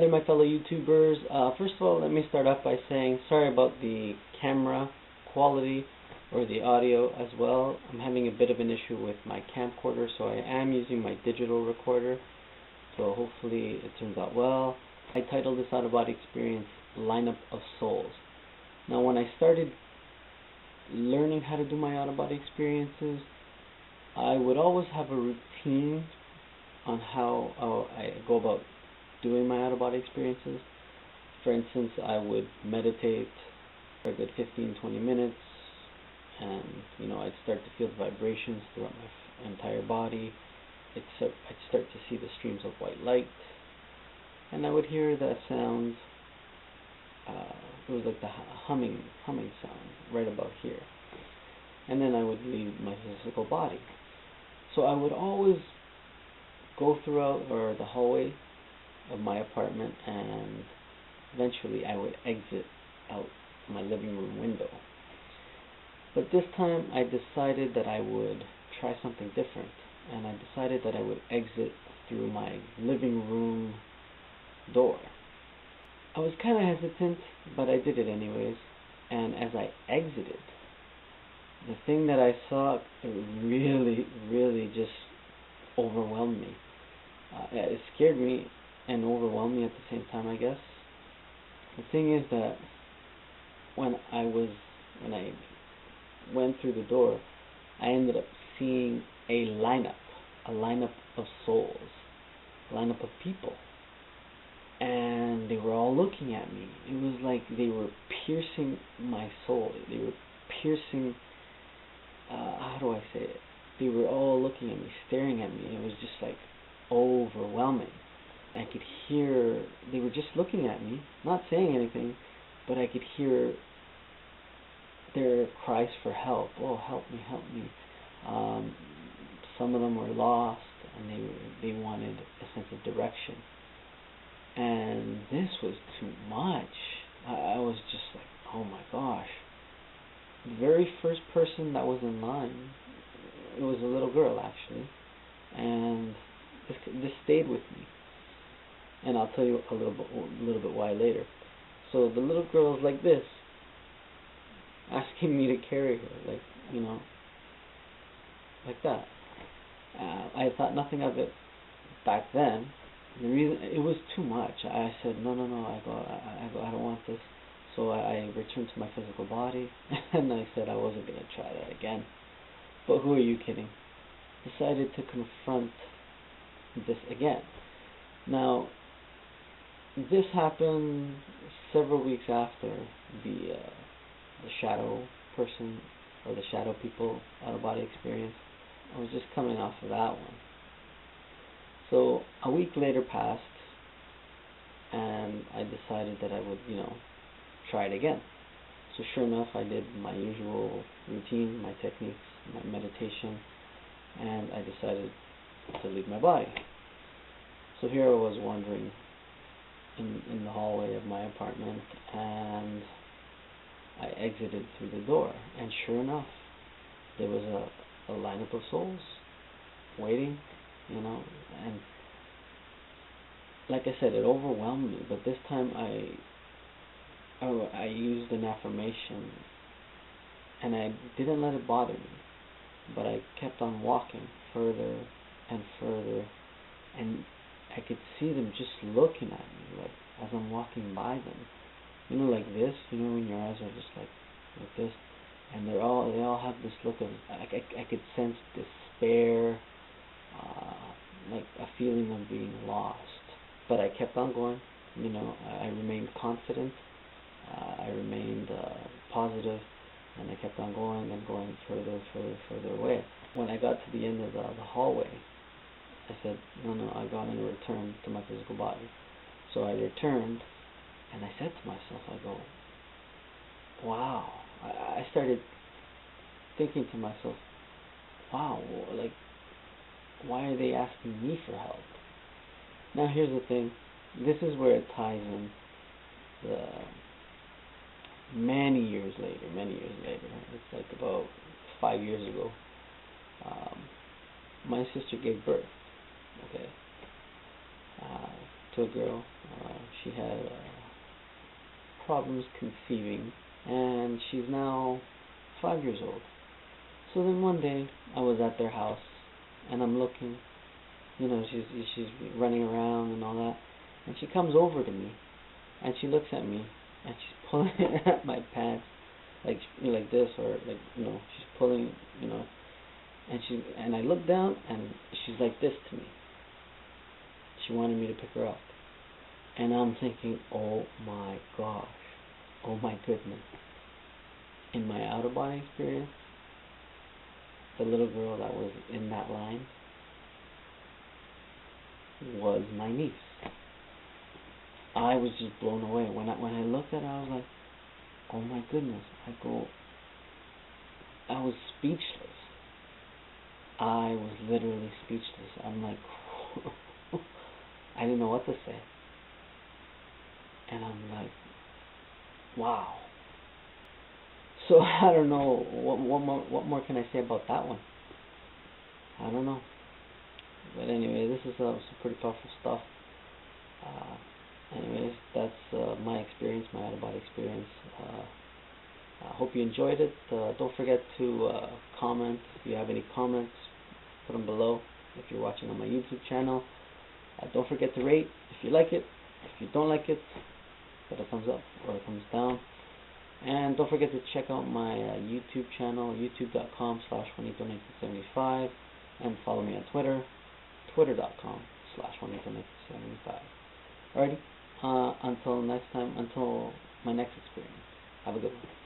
Howdy my fellow YouTubers. First of all, let me start off by saying sorry about the camera quality or the audio as well. I'm having a bit of an issue with my camcorder, so I am using my digital recorder. So hopefully it turns out well. I titled this out-of-body experience Lineup of Souls. Now when I started learning how to do my out-of-body experiences, I would always have a routine on how I go about doing my out-of-body experiences. For instance, I would meditate for a good 15-20 minutes, and I'd start to feel the vibrations throughout my entire body. I'd start to see the streams of white light, and I would hear that sound. It was like the humming sound right about here, and then I would leave my physical body. So I would always go throughout the hallway of my apartment, and eventually I would exit out my living room window. But this time I decided that I would try something different, and I decided that I would exit through my living room door. I was kind of hesitant, but I did it anyways, and as I exited, the thing that I saw really just overwhelmed me. It scared me and overwhelmed me at the same time, I guess. The thing is that when I went through the door, I ended up seeing a lineup of souls, a lineup of people, and they were all looking at me. It was like they were piercing my soul. They were piercing, how do I say it? They were all looking at me, staring at me. It was just like overwhelming. I could hear, they were just looking at me, not saying anything, but I could hear their cries for help. Oh, help me, help me. Some of them were lost, and they wanted a sense of direction. And this was too much. I was just like, oh my gosh. The very first person that was in line, it was a little girl actually, and this stayed with me. And I'll tell you a little bit why later. So the little girl is like this, asking me to carry her, like that. I thought nothing of it back then. The reason it was too much. I said no. I don't want this. So I returned to my physical body, and I said I wasn't gonna try that again. But who are you kidding? Decided to confront this again. Now, this happened several weeks after the shadow person or the shadow people out-of-body experience. I was just coming off of that one. So a week later passed, and I decided that I would, try it again. So sure enough, I did my usual routine, my techniques, my meditation, and I decided to leave my body. So here I was wandering in the hallway of my apartment, and I exited through the door, and sure enough, there was a lineup of souls waiting, and like I said, it overwhelmed me. But this time I used an affirmation, and I didn't let it bother me, but I kept on walking further and further, and I could see them just looking at me, like as I'm walking by them, like this, when your eyes are just like this, and they all have this look of, I could sense despair, like a feeling of being lost. But I kept on going, I remained confident, I remained positive, and I kept on going and going further away. When I got to the end of the hallway, I said, no, I'm going to return to my physical body. So I returned, and I said to myself, I go, wow. I started thinking to myself, wow, like, why are they asking me for help? Now here's the thing, this is where it ties in many years later, it's like about 5 years ago, my sister gave birth, to a girl. she had problems conceiving, and she's now 5 years old. So then one day I was at their house, and I'm looking, she's running around and all that, and she comes over to me, and she looks at me, and she's pulling at my pants, like this, or she's pulling, and I look down, and she's like this to me. She wanted me to pick her up, and I'm thinking, oh my gosh, oh my goodness. In my out-of-body experience, the little girl that was in that line was my niece. I was just blown away. When I looked at her, I was like, oh my goodness. I was speechless. I was literally speechless. I'm like, I didn't know what to say. And I'm like, wow. So I don't know, what more can I say about that one? I don't know. But anyway, this is some pretty powerful stuff. Anyways, that's my experience, my out-of-body experience. I hope you enjoyed it. Don't forget to comment. If you have any comments, put them below. If you're watching on my YouTube channel, don't forget to rate if you like it. If you don't like it, put a thumbs up or a thumbs down. And don't forget to check out my YouTube channel, youtube.com/JuanitoNature75, and follow me on Twitter, twitter.com/JuanitoNature75. Alrighty, until next time, until my next experience. Have a good one.